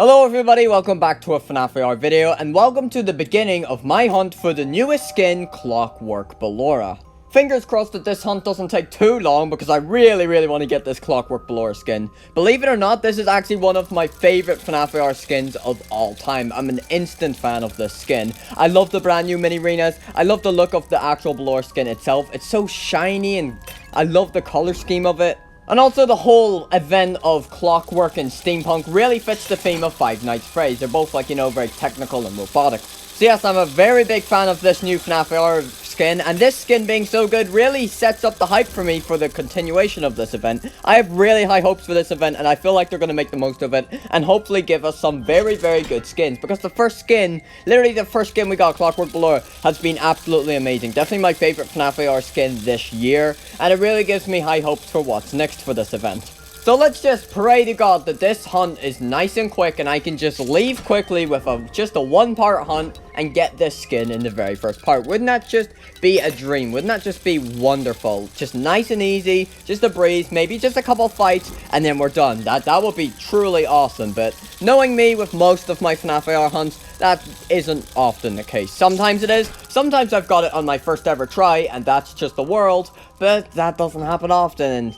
Hello everybody, welcome back to a FNAF AR video, and welcome to the beginning of my hunt for the newest skin, Clockwork Ballora. Fingers crossed that this hunt doesn't take too long, because I really want to get this Clockwork Ballora skin. Believe it or not, this is actually one of my favorite FNAF AR skins of all time. I'm an instant fan of this skin. I love the brand new mini arenas. I love the look of the actual Ballora skin itself. It's so shiny, and I love the color scheme of it. And also the whole event of clockwork and steampunk really fits the theme of Five Nights at Freddy's. They're both, like, you know, very technical and robotic. So yes, I'm a very big fan of this new FNAF AR skin, and this skin being so good really sets up the hype for me for the continuation of this event. I have really high hopes for this event, and I feel like they're going to make the most of it, and hopefully give us some very good skins, because the first skin, literally the first skin we got, Clockwork Ballora, has been absolutely amazing. Definitely my favorite FNAF AR skin this year, and it really gives me high hopes for what's next for this event. So let's just pray to God that this hunt is nice and quick, and I can just leave quickly with just a one-part hunt and get this skin in the very first part. Wouldn't that just be a dream? Wouldn't that just be wonderful? Just nice and easy, just a breeze, maybe just a couple fights, and then we're done. That would be truly awesome, but knowing me with most of my FNAF AR hunts, that isn't often the case. Sometimes it is, sometimes I've got it on my first ever try, and that's just the world, but that doesn't happen often, and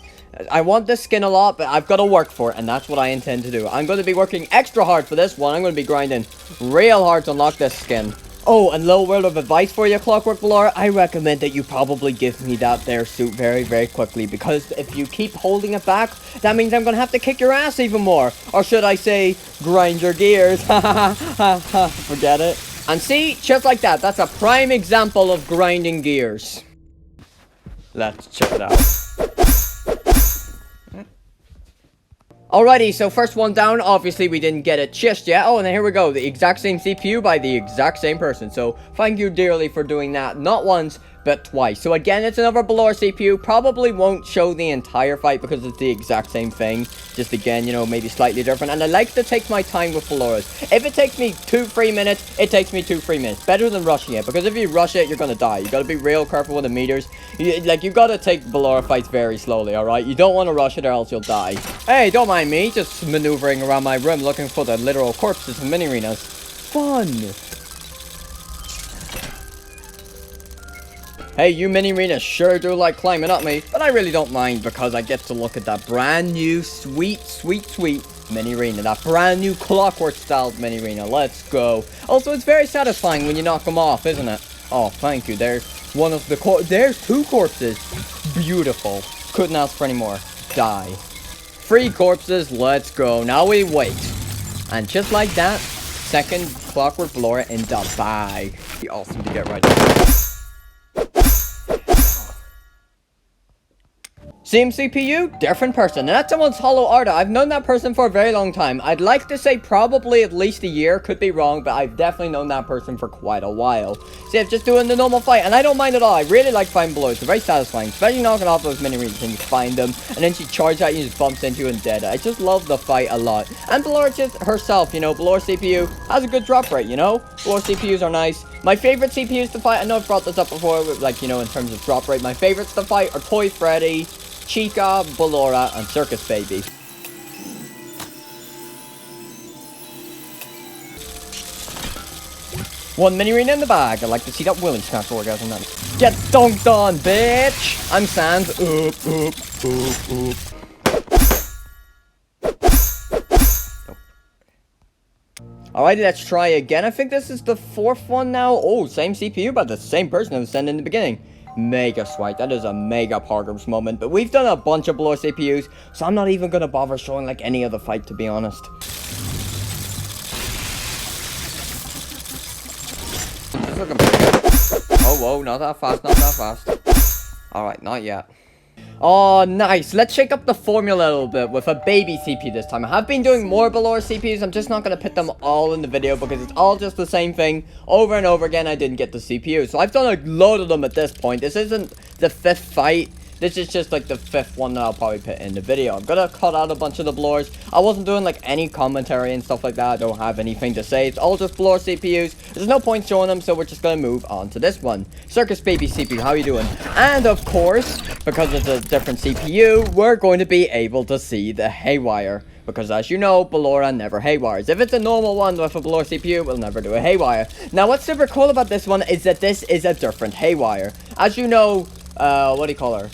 I want this skin a lot, but I've got to work for it, and that's what I intend to do. I'm going to be working extra hard for this one. I'm going to be grinding real hard to unlock this skin. Oh, and little word of advice for you, Clockwork Ballora. I recommend that you probably give me that there suit very quickly, because if you keep holding it back, that means I'm going to have to kick your ass even more. Or should I say, grind your gears. Forget it. And see, just like that, that's a prime example of grinding gears. Let's check it out. Alrighty, so first one down. Obviously we didn't get it just yet. Oh, and then here we go, the exact same CPU by the exact same person. So thank you dearly for doing that, not once but twice. So again, it's another Ballora CPU. Probably won't show the entire fight because it's the exact same thing, just again, you know, maybe slightly different. And I like to take my time with Balloras. If it takes me 2-3 minutes, it takes me 2-3 minutes. Better than rushing it, because if you rush it, you're gonna die. You gotta be real careful with the meters. You gotta take Ballora fights very slowly, alright? You don't want to rush it or else you'll die. Hey, don't mind me, just maneuvering around my room looking for the literal corpses in mini arenas. Fun! Hey, you mini arenas sure do like climbing up me, but I really don't mind, because I get to look at that brand new sweet mini arena. That brand new clockwork styled mini arena. Let's go. Also, it's very satisfying when you knock them off, isn't it? Oh, thank you. There's one of the there's 2 corpses. Beautiful. Couldn't ask for any more. Die. 3 corpses. Let's go. Now we wait. And just like that, second Clockwork Ballora in the bag. Be awesome to get right now. Same CPU, different person. And that's someone's Hollow Arta. I've known that person for a very long time. I'd like to say probably at least a year. Could be wrong, but I've definitely known that person for quite a while. See, I'm just doing the normal fight, and I don't mind at all. I really like fighting Balloras. They're very satisfying, especially knocking off those mini arenas and you find them, and then she charges at you and just bumps into you and dead. I just love the fight a lot. And Ballora just herself, you know, Ballora CPU has a good drop rate, you know? Ballora CPUs are nice. My favorite CPUs to fight, I know I've brought this up before, like, you know, in terms of drop rate, my favorites to fight are Toy Freddy, Chica, Ballora, and Circus Baby. One mini arena in the bag. I like to see that Willy snatch orgasm then. Get dunked on, bitch! I'm Sans. Nope. Alrighty, let's try again. I think this is the 4th one now. Oh, same CPU, but the same person who was sent in the beginning. Mega swipe. That is a mega Pargrim's moment. But we've done a bunch of Ballora CPUs, so I'm not even going to bother showing like any other fight, to be honest. This is looking pretty good. Oh, whoa, not that fast. Alright, not yet. Oh, nice. Let's shake up the formula a little bit with a baby CPU this time. I have been doing more Ballora CPUs. I'm just not going to put them all in the video because it's all just the same thing over and over again. I didn't get the CPU. So I've done a load of them at this point. This isn't the 5th fight. This is just like the 5th one that I'll probably put in the video. I'm gonna cut out a bunch of the Ballors. I wasn't doing like any commentary and stuff like that. I don't have anything to say. It's all just Ballora CPUs. There's no point showing them, so we're just gonna move on to this one. Circus Baby CPU, how you doing? And of course, because it's a different CPU, we're going to be able to see the haywire. Because as you know, Ballora never haywires. If it's a normal one with a Ballora CPU, it will never do a haywire. Now, what's super cool about this one is that this is a different haywire. As you know, what do you call her?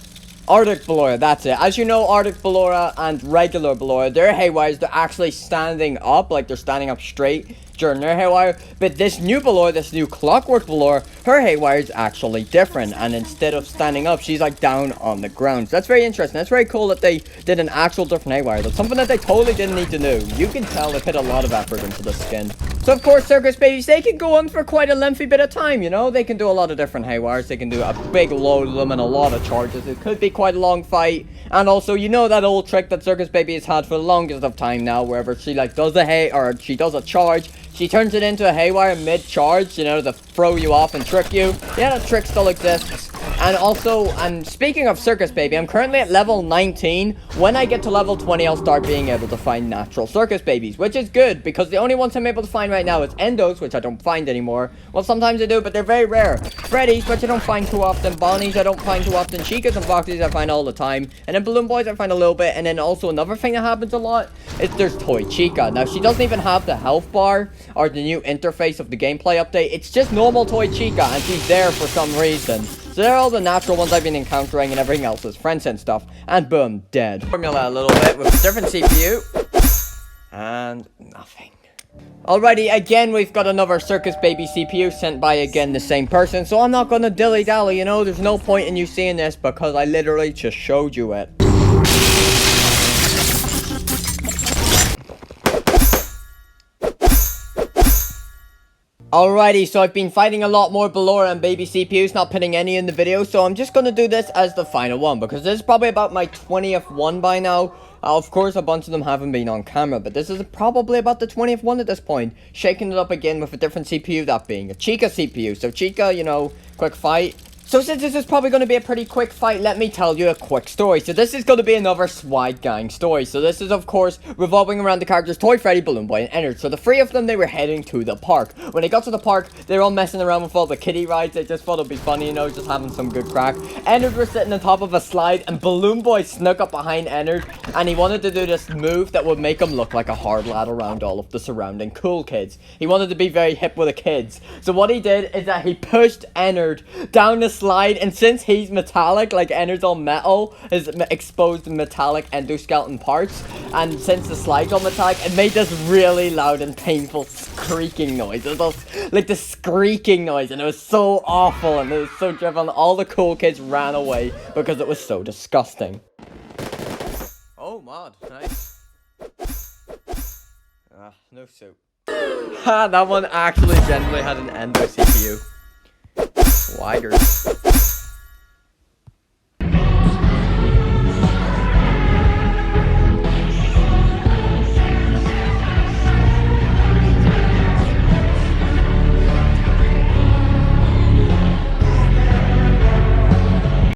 Arctic Ballora, that's it. As you know, Arctic Ballora and regular Ballora, their haywires, they're actually standing up, like they're standing up straight during their haywire. But this new Ballora, this new Clockwork Ballora, her haywire is actually different. And instead of standing up, she's like down on the ground. So that's very interesting. That's very cool that they did an actual different haywire. That's something that they totally didn't need to do. You can tell they put a lot of effort into the skin. So of course, Circus Babies, they can go on for quite a lengthy bit of time, you know? They can do a lot of different haywires. They can do a big load of them and a lot of charges. It could be quite a long fight. And also, you know that old trick that Circus Baby has had for the longest of time now, wherever she like does a she does a charge, she turns it into a haywire mid-charge, you know, to throw you off and trick you. Yeah, that trick still exists. And also, and speaking of Circus Baby, I'm currently at level 19. When I get to level 20, I'll start being able to find natural Circus Babies, which is good, because the only ones I'm able to find right now is Endos, which I don't find anymore. Well, sometimes I do, but they're very rare. Freddy's, which I don't find too often. Bonnies, I don't find too often. Chicas and Foxies, I find all the time. And then Balloon Boys, I find a little bit. And then also another thing that happens a lot is there's Toy Chica. Now, she doesn't even have the health bar or the new interface of the gameplay update. It's just normal Toy Chica, and she's there for some reason. So they're all the natural ones I've been encountering, and everything else is friends and stuff. And boom, dead. Formula a little bit with a different CPU. And nothing. Alrighty, again, we've got another Circus Baby CPU sent by, again, the same person. So I'm not gonna dilly-dally, you know? There's no point in you seeing this because I literally just showed you it. Alrighty, so I've been fighting a lot more Ballora and Baby CPUs, not putting any in the video, so I'm just gonna do this as the final one, because this is probably about my 20th one by now. Of course, a bunch of them haven't been on camera, but this is probably about the 20th one at this point. Shaking it up again with a different CPU, that being a Chica CPU. So Chica, you know, quick fight. So since this is probably going to be a pretty quick fight, let me tell you a quick story. So this is going to be another Swag Gang story. So this is, of course, revolving around the characters Toy, Freddy, Balloon Boy, and Ennard. So the three of them, they were heading to the park. When they got to the park, they were all messing around with all the kiddie rides. They just thought it'd be funny, you know, just having some good crack. Ennard was sitting on top of a slide, and Balloon Boy snuck up behind Ennard, and he wanted to do this move that would make him look like a hard lad around all of the surrounding cool kids. He wanted to be very hip with the kids. So what he did is that he pushed Ennard down the slide, and since he's metallic, like Ennard's all metal, his exposed metallic endoskeleton parts, and since the slide's all metallic, it made this really loud and painful creaking noise. It was like the squeaking noise, and it was so awful, and it was so driven. All the cool kids ran away because it was so disgusting. Oh, mod, nice. No soup. Ha, that one actually genuinely had an endo CPU. Swagger.